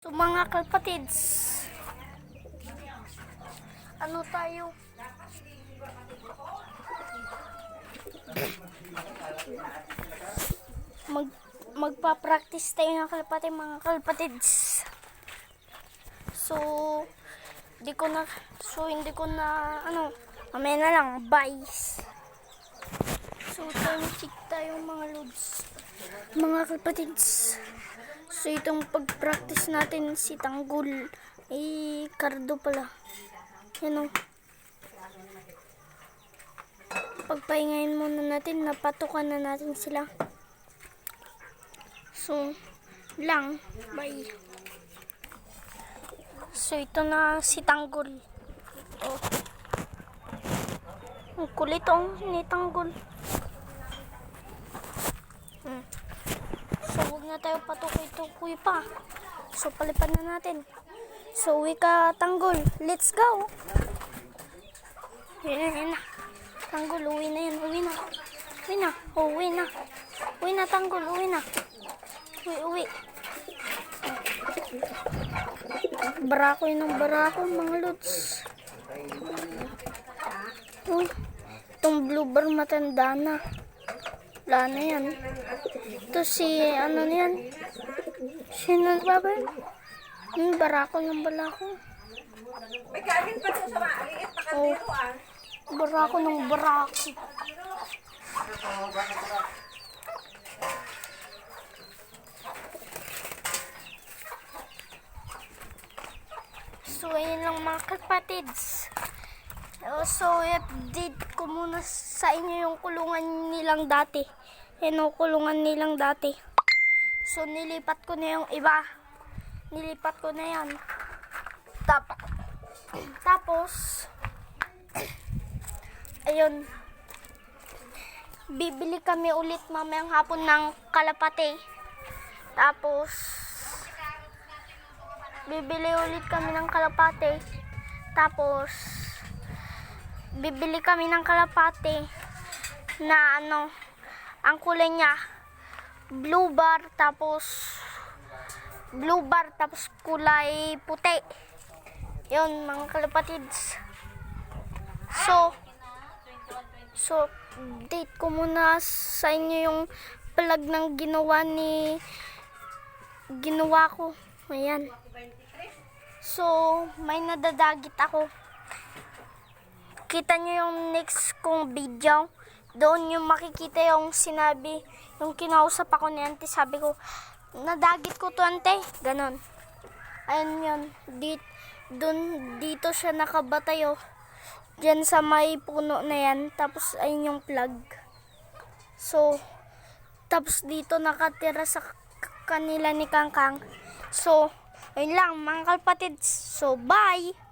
So mga kalpatids, ano tayo? Magpa-practice tayo ng mga kalpatids. So hindi ko na mamaya na lang, bye. So time check tayo mga lods, mga kalpatids. So itong pag-practice natin si Tanggol Cardo pala. Yan o. Pagpahingayin muna natin, napatukan na natin sila. So lang, bye. So ito na si Tanggol. Oh. Ang kulit ni Tanggol. So huwag na tayo patukoy-tukoy pa. So palipad na natin. So uwi ka, Tanggol. Let's go. Yan na. Tanggol, uwi na yan. Uwi na. Oh, uwi na. Uwi na, Tanggol. Uwi na. Uwi. Barako yun ng barako, mga lods. Uy, itong blue bar matanda na. Wala na yan. Ito si, ano yan? Sino ba ba? Barako ng balako. May kanin pa sa maliit na kaldero ah. Barako ng barako. So, ayun lang mga kapatids. So, i-update ko muna sa inyo yung kulungan nilang dati. Yan o, kulungan nilang dati. So, nilipat ko na yung iba. Nilipat ko na yan. Tapos, ayun. Bibili kami ulit mamayang hapon ng kalapate. Tapos, bibili ulit kami ng kalapate. Tapos, bibili kami ng kalapate na ang kulay niya blue bar tapos kulay puti. Yun mga kalapatids. So date ko muna sa inyo yung vlog ng ginawa ko. Ayan. So may nadadagit ako. Kita nyo yung next kong video. Doon yung makikita yung sinabi, yung kinausap ako ni auntie. Sabi ko, nadagit ko to ante. Ganon. Ayun yun. Dito siya nakabatayo. Diyan sa may puno na yan. Tapos ayun yung plug. So, tapos dito nakatira sa kanila ni Kangkang. So, ayun lang mga kalpatids. So, bye!